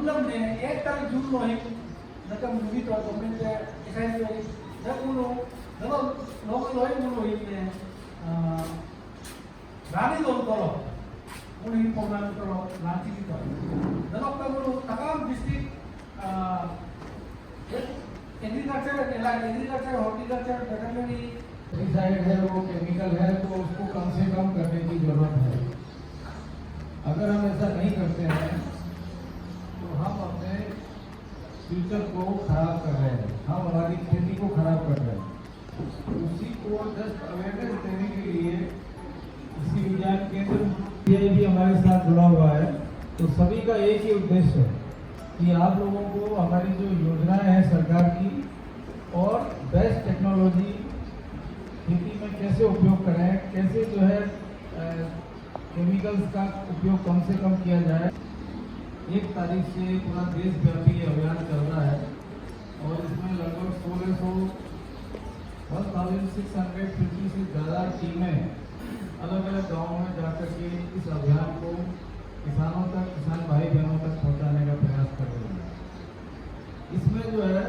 मुलमने एक तारीख जून मोहिम नका मूवी तो गवर्नमेंट एसआई जब उनो जब लोग लोई मुलो इने रानी लोग करो उन ही प्रोग्राम करो लांच की तो जब का मुलो तमाम district agriculture horticulture veterinary pesticide है वो केमिकल है तो उसको कम से कम करने की जरूरत है। अगर हम ऐसा नहीं करते हैं तो हम अपने फ्यूचर को खराब कर रहे हैं, हम हमारी खेती को खराब कर रहे हैं। उसी को जस्ट अवेयरनेस देने के लिए कृषि विज्ञान केंद्र ये भी हमारे साथ जुड़ा हुआ है। तो सभी का एक ही उद्देश्य है कि आप लोगों को हमारी जो योजनाएं हैं सरकार की और बेस्ट टेक्नोलॉजी खेती में कैसे उपयोग करें, कैसे जो है केमिकल्स का उपयोग कम से कम किया जाए। 1 तारीख से पूरा देशव्यापी अभियान चल रहा है और इसमें लगभग 1650 से ज़्यादा टीमें अलग अलग गाँव में जाकर के इस अभियान को किसानों तक, किसान भाई बहनों तक पहुंचाने का प्रयास कर रहे हैं। इसमें जो है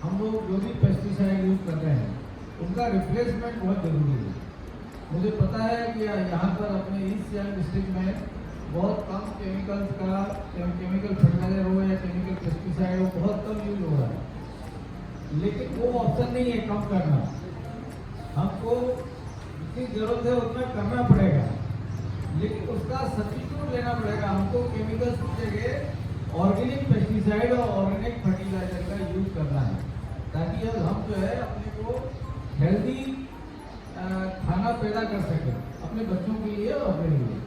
हम लोग जो भी पेस्टिसाइड यूज कर रहे हैं उनका रिप्लेसमेंट बहुत जरूरी है। मुझे पता है कि यहाँ पर अपने ईस्ट सियांग डिस्ट्रिक्ट में बहुत कम केमिकल फर्टिलाइजर हो या केमिकल पेस्टिसाइड हो बहुत कम यूज हो रहा है, लेकिन वो ऑप्शन नहीं है कम करना। हमको जितनी जरूरत है उतना करना पड़ेगा, लेकिन उसका सब्स्टिट्यूट लेना पड़ेगा। हमको केमिकल्स की जगह ऑर्गेनिक पेस्टिसाइड और ऑर्गेनिक फर्टिलाइजर का यूज करना है, ताकि हम जो है अपने को हेल्दी खाना पैदा कर सके अपने बच्चों के लिए और अपने लिए।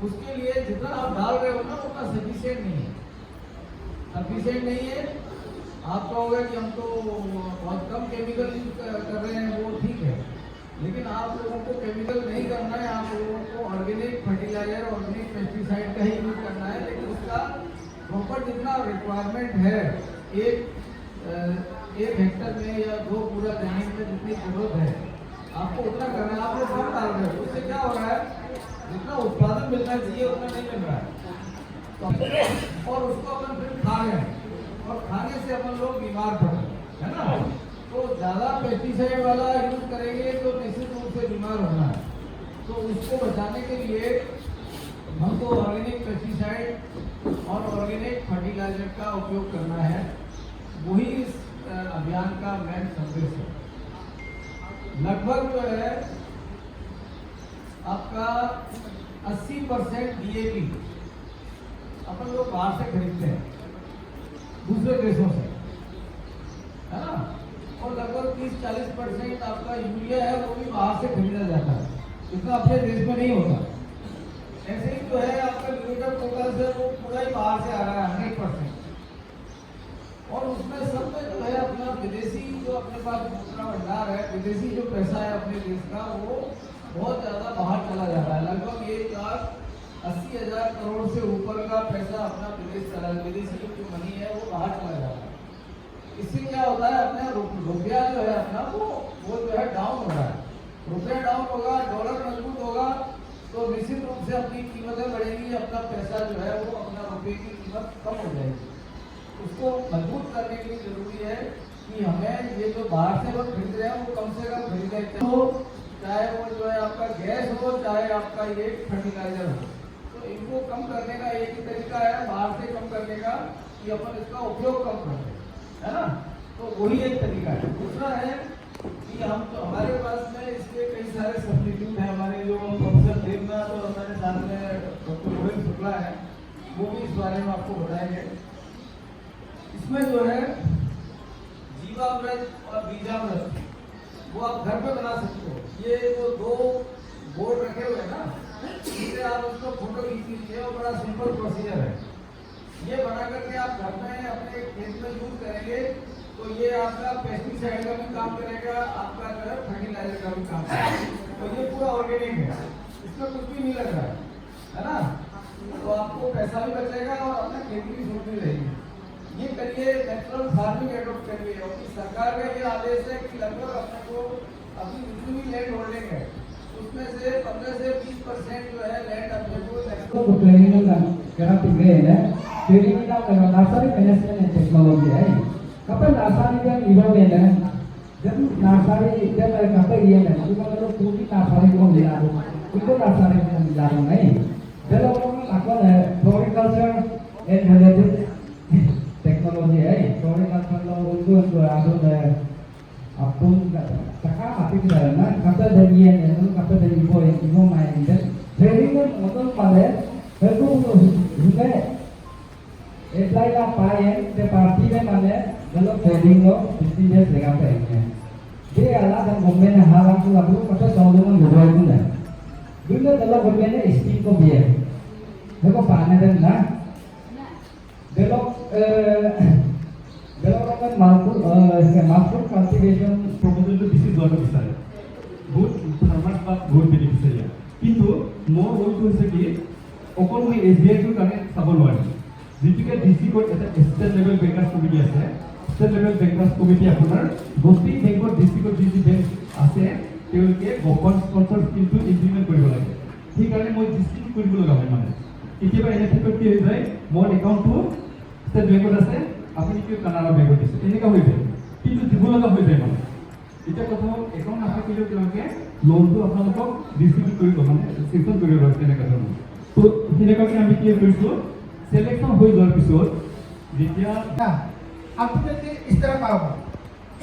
उसके लिए जितना आप डाल रहे हो ना उतना सफिशिएंट नहीं है। आप कहोगे कि हम तो बहुत कम केमिकल यूज कर रहे हैं, वो ठीक है, लेकिन आप लोगों को केमिकल नहीं करना है। आप लोगों को ऑर्गेनिक फर्टिलाइजर, ऑर्गेनिक पेस्टिसाइड का ही यूज करना है, लेकिन उसका प्रॉपर जितना रिक्वायरमेंट है एक हेक्टर में या 2 पूरा जमीन में जितनी जरूरत है आपको उतना करना है। आप लोग कम डाल रहे हो, उससे क्या हो रहा है, जितना उत्पादन मिलना चाहिए उतना नहीं मिल रहा है और उसको अपन फिर खा रहे हैं और खाने से अपन लोग बीमार पड़ रहे हैं, है ना। तो ज़्यादा पेस्टिसाइड वाला यूज करेंगे तो निश्चित रूप से बीमार होना है। तो उसको बचाने के लिए हमको ऑर्गेनिक पेस्टिसाइड और ऑर्गेनिक फर्टिलाइजर का उपयोग करना है। वही इस अभियान का मेन संदेश है। लगभग जो है आपका 80% DAP अपन लोग बाहर से खरीदते हैं, दूसरे देशों से, है ना। और लगभग 30-40% आपका यूरिया है वो भी बाहर से खरीदा जाता है, इतना अपने देश में नहीं होता। ऐसे ही जो है आपका न्यूट्रल फोकस है वो पूरा ही बाहर से आ रहा है 100%। और उसमें सब में जो है अपना विदेशी जो अपने पास दूसरा भंडार है, विदेशी जो पैसा है अपने देश का वो बहुत ज़्यादा बाहर चला जा रहा है। लगभग 1,80,000 करोड़ से ऊपर का पैसा अपना विदेश चला, विदेशी जो मनी है वो बाहर चला जा रहा है। इससे क्या होता है, अपना रुपया जो है अपना वो जो है डाउन हो रहा है। रुपया डाउन होगा, डॉलर मजबूत होगा तो निश्चित रूप से अपनी कीमतें बढ़ेंगी, अपना पैसा जो है वो अपना रुपये की कीमत कम हो जाएगी। उसको मजबूत करने के लिए जरूरी है कि हमें ये जो बाहर से लोग खरीद रहे हैं वो कम से कम खरीदें, तो चाहे वो जो है आपका गैस हो, चाहे आपका ये फर्टिलाइजर हो। तो इनको कम करने का एक ही तरीका है बाहर से कम करने का कि अपन इसका उपयोग कम करें, है ना। तो वही एक तरीका है। दूसरा है कि हम तो हमारे पास में इसके कई सारे सब्स्टिट्यूट हैं। हमारे जो प्रोफेसर देवनाथ और हमारे साथ में डॉक्टर रोहित शुक्ला है, वो भी इस बारे में आपको बताएंगे। इसमें जो है जीवामृत और बीजामृत वो आप घर पे बना सकते हो। ये जो 2 बोर्ड रखे हुए हैं ना, इससे आप उसको फोटो खींच लीजिए और बड़ा सिंपल प्रोसीजर है। ये बना करके आप घर में अपने खेत में यूज करेंगे तो ये आपका पेस्टिसाइड का भी काम करेगा, आपका जो है फर्टिलाइजर का भी काम करेगा। तो ये पूरा ऑर्गेनिक है, इसमें कुछ भी नहीं लग रहा है ना। तो आपको पैसा भी बचेगा और अपना खेती भी सुरक्षित रहेगी। ये करिए, नेचुरल फार्मिंग एडॉप्ट करिए। और सरकार का ये आदेश है कि लगभग अपने को अपनी जितनी भी लैंड होल्डिंग है उसमें से 15 से 20% जो है लैंड अपने को training kita dengan nursery management and technology है कपड़े nursery का involvement है जब nursery जब कपड़े ये है तो मतलब पूरी nursery को मिला दो इनको nursery को मिला दो नहीं जब लोगों को लागत है floriculture and related technology है floriculture लोग उनको आदो है अपन sekarang apa kita ना कपड़े दरिया है तो कपड़े दरिया इनको मायने dan training kan मतलब pada itu juga apply का पाए ते पार्टी में माने मतलब ट्रेनिंग लो बिजनेस लेगा पे ये अल्लाह dan government hal aku lalu pada tahun dengan itu lah juga dalam government scheme को भी है देखो पाने dan ना development market cultivation proposal to this is what we say good farmers but good beneficiary কিন্তু মোৰ ৰলটো হৈছে কি অকল মই SBI টোৰ কাৰণে চাব নোৱাৰিম যেতিয়াকে ডিসি কোড এটা ষ্টেট লেভেল বেংকাৰ্ছ কমিটি আছে ষ্টেট লেভেল বেংকাৰ্ছ কমিটি আপোনাৰ গোটেই বেংকৰ ডিসি কোড যি বেংক আছে তেওঁলোকে গভৰ্ণমেণ্ট স্পন্সৰ স্কিমটো ইমপ্লিমেণ্ট কৰিব লাগে সেইকাৰণে মই ডিস্ট্ৰিক্ট কৰিব লগা হয় মানে কেতিয়াবা এনে ক্ষেত্ৰত কি হৈ যায় মোৰ একাউণ্টটো ষ্টেট বেংকত আছে আপুনি কি কানাড়া বেংকত আছে এনেকুৱা হৈ যায় কিন্তু দিব লগা হৈ যায় মানে এটা কথা একাউণ্ট নাথাকিলেও তেওঁলোকে লোনটো আপোনালোকক ডিস্ট্ৰিবিউট কৰিব মানে চেকশ্যন কৰিব লাগে তেনেকুৱা ধৰণৰ তো তেনেকুৱাকৈ আমি কি কৰিছোঁ सिलेक्शन हो जाने पिछोड़ जितना अल्टीमेटली इस तरह का होगा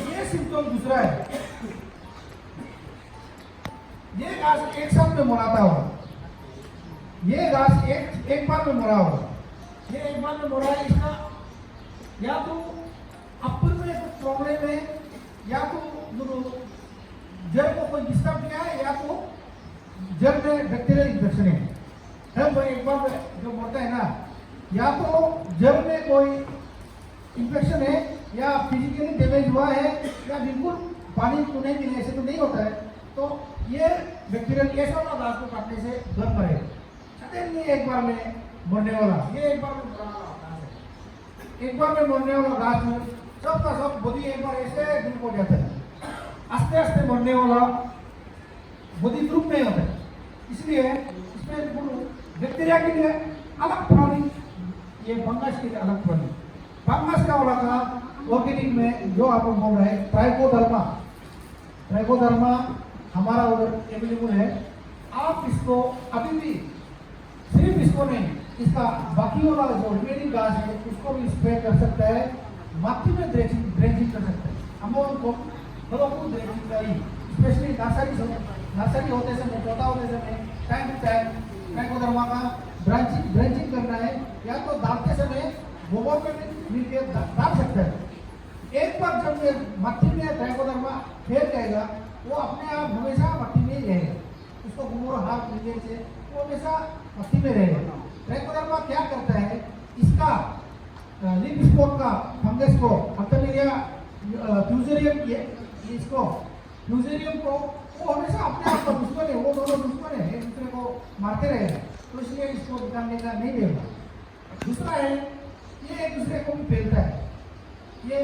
ये सिम्टम दूसरा है ये घास एक साथ में मुड़ाता होगा ये घास एक बार में मुड़ा होगा ये एक बार में मुड़ा है इसका या तो अपर में कुछ प्रॉब्लम है या तो जड़ को कोई डिस्टर्ब किया है या तो जड़ में बैक्टीरियल इन्फेक्शन है भाई एक बार जो बोलते हैं ना या तो जड़ में कोई इन्फेक्शन है या फिजिकली डैमेज हुआ है या बिल्कुल पानी को नहीं मिले ऐसे तो नहीं होता है तो ये बैक्टीरियल ऐसा वाला घास को काटने से घर मरेगा सडनली एक बार में मरने वाला ये एक बार में मरने वाला घास है एक बार में मरने वाला घास में सब का सब बॉडी एक बार ऐसे ग्रुप हो जाता है आस्ते आस्ते मरने वाला बॉडी ग्रुप नहीं होता है इसलिए इसमें बैक्टीरिया के लिए अलग प्रणाली ये फंगस की अलग प्रणाली फंगस का वाला का ऑर्गेनिक में जो आप बोल रहे हैं ट्राइकोडर्मा हमारा उधर अवेलेबल है आप इसको अभी भी सिर्फ इसको नहीं इसका बाकी वाला जो रिमेनिंग घास है उसको भी स्प्रे कर सकता है माटी में ड्रेंचिंग कर सकता है हम उनको मतलब ड्रेंचिंग का ही स्पेशली नर्सरी होते समय पौधा होते समय टाइम टू टाइम ट्राइकोडर्मा का ड्रेंचिंग करना है या तो डालते समय गोबर में मिलकर डाल सकते हैं एक बार जब ये मट्टी में ट्राइकोडर्मा फैल जाएगा वो अपने आप हमेशा मट्टी में ही रहेगा उसको गोबर हाथ मिलने से वो हमेशा मट्टी में रहेगा ट्राइकोडर्मा क्या करता है इसका लीफ स्पॉट का फंगस को अल्टरनेरिया फ्यूजेरियम इसको फ्यूजेरियम को वो हमेशा अपने आप का दुश्मन है वो दोनों दुश्मन है एक दूसरे को मारते रहेगा तो इसलिए इसको निकालने का नहीं देगा दूसरा है ये एक दूसरे को भी फैलता है ये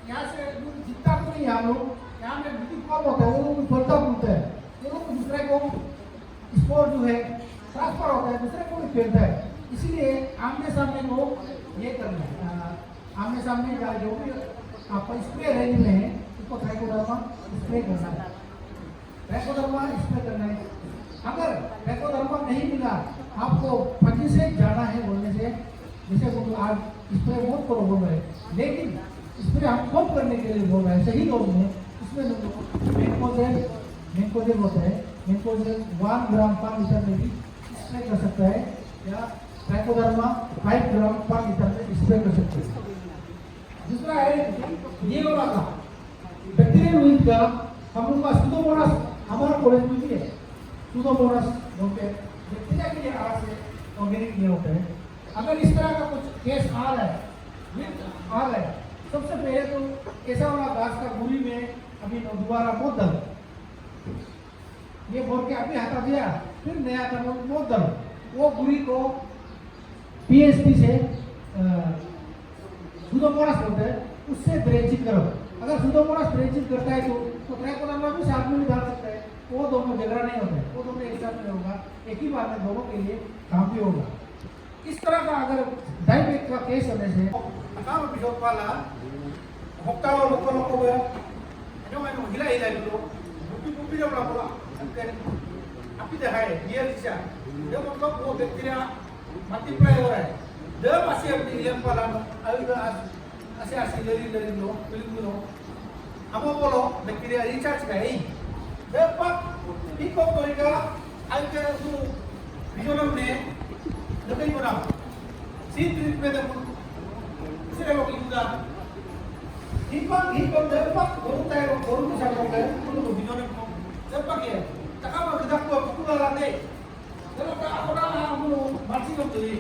यहाँ से जितना तो नहीं हम लोग यहाँ में बिल्कुल कम होता है वो लोग फैलता फूलता है वो लोग दूसरे को स्पोर जो है ट्रांसफर होता है दूसरे को भी फैलता है इसीलिए आमने सामने को ये करना है आमने सामने का जो भी आपका स्प्रे रेंज में है उसको ट्राइकोडर्मा स्प्रे करना है ट्राइकोडर्मा स्प्रे करना है अगर ट्राइकोडर्मा नहीं मिला आपको फंगी से जाना है बोलने से जैसे वो आज स्प्रे बहुत करो बोल रहे लेकिन स्प्रे हम कम करने के लिए बोल रहे हैं सही लोग में इसमें मैंकोजेब होता है मैंकोजेब 1 ग्राम पर लीटर में भी स्प्रे कर सकता है या ट्राइकोडर्मा 5 ग्राम पर लीटर में स्प्रे कर सकते हैं दूसरा है ये वाला का बैक्टीरियल वीट का हम लोग का सुडोमोनास हमारा कॉलेज में भी है सुडोमोनास बोलते हैं बैक्टीरिया के लिए अलग से ऑर्गेनिक ये होता है अगर इस तरह का कुछ केस आ रहा है सबसे पहले तो ऐसा वाला घास का गुरी में अभी दोबारा मोदल ये बोल के अभी हटा दिया फिर नया था मोदल वो गुरी को पीएसपी से सुडोमोनास बोलते हैं उससे ड्रेंचिंग करो अगर सुडोमोनास ड्रेंचिंग करता है तो ट्राइकोडर्मा भी साथ में भी डाल सकता है वो दोनों झगड़ा नहीं होता है वो दोनों एक साथ में होगा एक ही बार में दोनों के लिए काम भी होगा इस तरह का अगर डायबिट का केस होने से काम बिजोक वाला हफ्ता लोग को गया जो मैं हिला हिला लो बुपी जब बोला अभी देखा है ये दिशा जब मतलब वो बैक्टीरिया मल्टीप्लाई हो रहा है जब ऐसे अपनी इलेम वाला ऐसे लरी लो फिल्म लो हम बोलो बैक्टीरिया रिचार्ज का है जब पक इको कोई आगे तो बिजोनम ने lebih kurang si treatment itu sudah mau kita hipang dapat baru bisa ngomong dulu bingung dapat ya tak apa kita kuat lagi kalau tak orang mau masih mau beli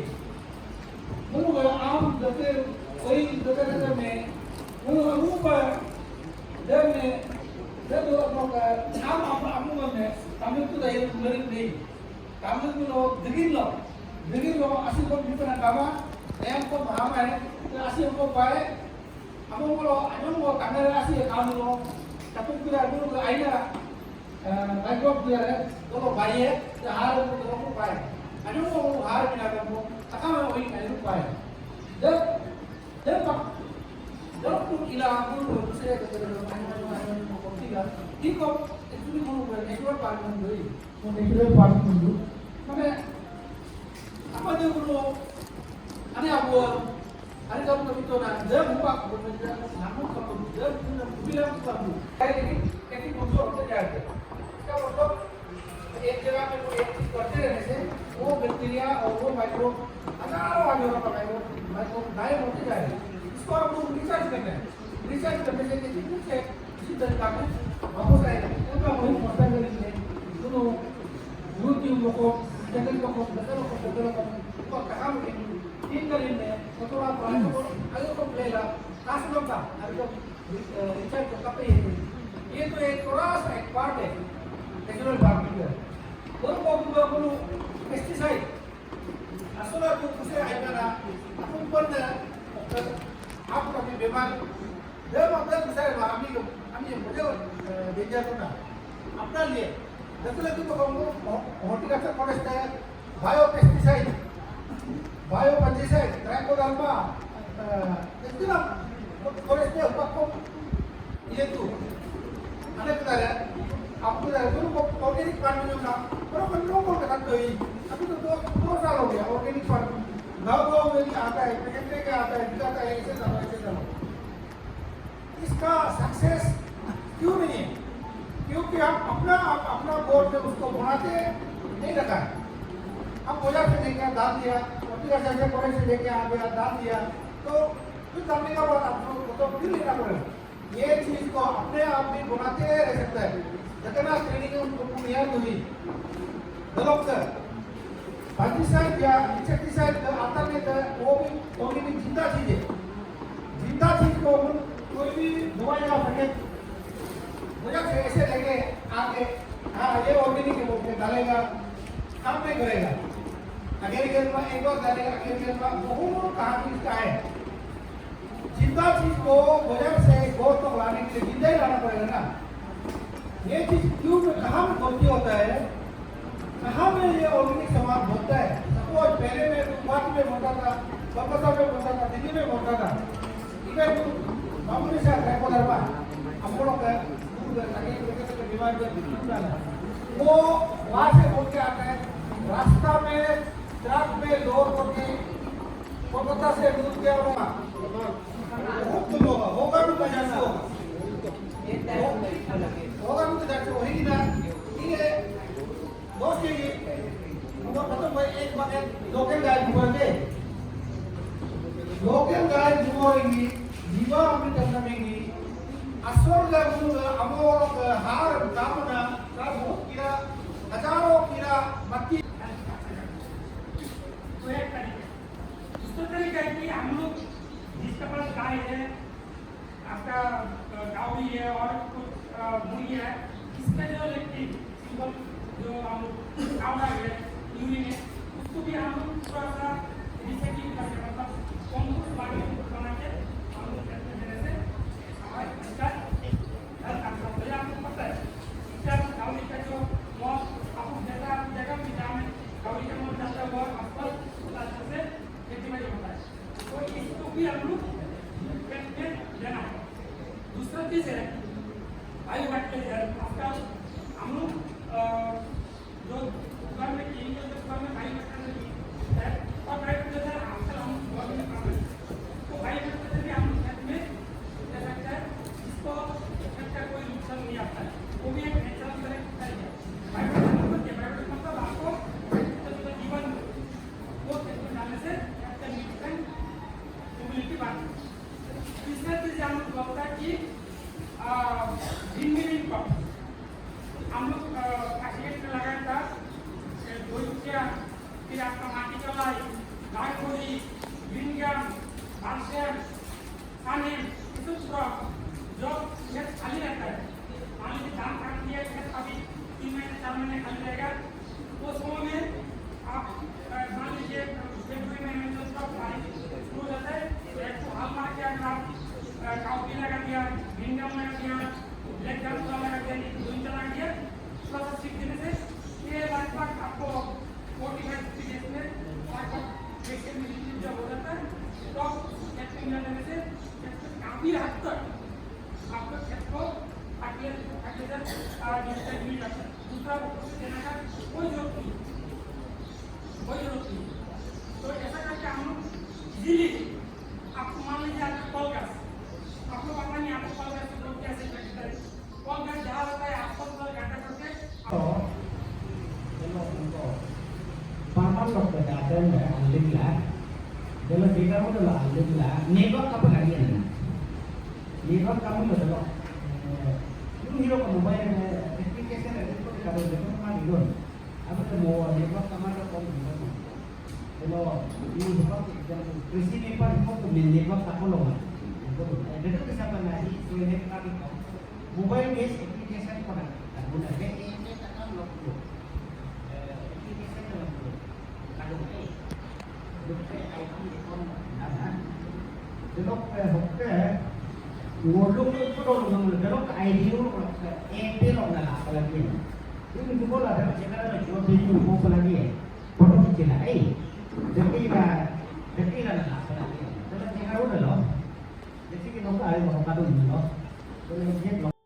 mau kalau am dapat koin dapat में mau apa dan mau am में kami tu dah yang menarik ni kami tu lo degil lo asal kau di mana kama yang kau paham asal kau baik kamu kalau kamera asal kamu lo tapi kita dulu ke aina baiklah kita kalau baik harus kalau baik mau harus kita kamu tak kamu ini kamu baik dan pak kalau pun ilah pun saya kata dalam mau tiga ikut itu mau natural farming dulu mana apa dia guru ani abu ani kamu begitu na dia buka berbeda namun kamu dia bilang kamu ini muncul terjadi kalau तो एक जगह पे कोई एक चीज करते रहने से वो बैक्टीरिया और वो माइक्रो हजारों का माइक्रो गायब होते जाएगा इसको आप लोग रिसर्च करना है रिसर्च करने से किसी तरीका में वापस आएगा उनका वही पता करेंगे दोनों यूट्यूब को चैनल को को कहा तीन करेंगे तो थोड़ा पुराने को आगे को प्लेला काश लोग का अभी तो रिसर्च का पे ये तो एक थोड़ा सा एक पार्ट है नेचुरल फार्मिंग है दोनों को पेस्टिसाइड असला तो उसे आएगा ना अपन पर आप कभी बीमार जब अपना दूसरा हमें मुझे डेंजर होना अपना लिए जैसे कि तो हॉर्टिकल्चर फॉरेस्ट है bio pesticide bio fungicide trichoderma इतना फॉरेस्ट है आपको ये तो अनेक तरह आपको दोनों को ऑर्गेनिक फार्मिंग का पर अपन लोगों को करते ही अभी तो 2 साल हो गया ऑर्गेनिक फार्मिंग गाँव में भी आता है प्रेजेंटे का आता है दिखाता है ऐसे चलो इसका सक्सेस क्यों नहीं है क्योंकि हम अपना बोर्ड में उसको बनाते नहीं रखा है हम बाजार से लेके दाम दिया हॉर्टिकल्चर कॉलेज से लेके आ गया दाम दिया तो कुछ करने का बाद आपको तो फिर लेना पड़ेगा ये चीज को अपने आप भी बनाते रह सकता है जितना ट्रेनिंग उनको बुनियाद हुई डेवलप कर फंजिसाइड या इंसेक्टिसाइड आता नहीं वो भी जिंदा चीज है जिंदा चीज को कोई भी दवाई या पैकेट मुझे ऐसे लगे आके हाँ ये ऑर्गेनिक है बोलते डालेगा काम नहीं करेगा अगले गेल में एक बार डालेगा अगले गेल में बहुत कहानी इसका है जिंदा चीज को बाजार से गोश्त को लाने के लिए जिंदा ही लाना पड़ेगा ना ये चीज क्यों में कहाँ में गलती होता है कहाँ में ये ऑर्गेनिक सामान होता है सपोज पहले में गुवाहाटी में होता था कोलकाता में होता था दिल्ली में होता था इधर मामूली सा ट्राइकोडर्मा हम लोग का वो वहाँ से बोल के आता है रास्ता में ट्रक में लोड करके कोलकाता से दूध के होगा होगा भी बाजार से होगा भी बाजार से वही ना ये दोस्त ये मतलब भाई एक बार लोकल गाय जुआएंगे लोकल गाय जुआएंगी जीवा अपनी करना में असोरला अमोर हार कामना सब कीड़ा हजारों कीड़ा मक्खी तो एक तरीका दूसरा तरीका है कि हम लोग जिसके पास गाय है आपका गावी है और कुछ मुर्गी है इसमें जो लेकिन सिंगल जो हम कावड़ा है यूरिन है उसको भी हम लोग थोड़ा सा रिसाइकिल करके मतलब कंपोस्ट पानी बना के हम लोग करते हैं जैसे इसका आपको पता है इसका गावी का जो मॉल आपको जगह में जाने गावी का मॉल जाता है वो आसपास से महीने खाली रहेगा। वो समय में आप मान लीजिए फरवरी महीने में जो स्टॉक शुरू हो जाता है, एक को हाल मार के अगर आप काउपी लगा दिया, भिंगम लगा दिया, ब्लैक गम लगा दिया, दून चला दिया, थोड़ा सा सीख देने से ये लगभग आपको 45 डेज में लगभग वैक्सीन मिलने जब हो जाता है, तो वैक्सीन मिल जाने से काफी हद तक आपका खेत को अगले डिजिटल मिल जाता है। दूसरा देने का कोई जरूरत नहीं, तो ऐसा करके हम लोग इजीली आपको मान लीजिए आपका कॉल गैस, आपको पता नहीं आपको कॉल गैस लोग कैसे करते हैं, कॉल गैस जहाँ होता है आपको तो घंटा करके तो चलो उनको पांच लोग के जाते हैं अल्लीला चलो देखा हो तो अल्लीला नेटवर्क कब लगी है ना नेटवर्क कब हो चलो तुम हीरो को मोबाइल में एप्लीकेशन है इसको करो देखो तुम्हारा हीरो अब तो वो नेटवर्क कमांड को हीरो चलो ये नेटवर्क कृषि पेपर को तो नेटवर्क का खोलो डेटा के साथ में आई तो नेटवर्क का मोबाइल बेस एप्लीकेशन को ना guna be ini takkan lo perlu ini saya lo perlu kalau dokter IT kon ada dokter ngolong itu kalau dokter IT lo ET lo nggak apa lagi ini juga lah ada cara lo jual beli apa lagi foto kecil lah jadi lah apa lagi jadi cara udah lo jadi kita mau ada mau kado ini lo kalau dia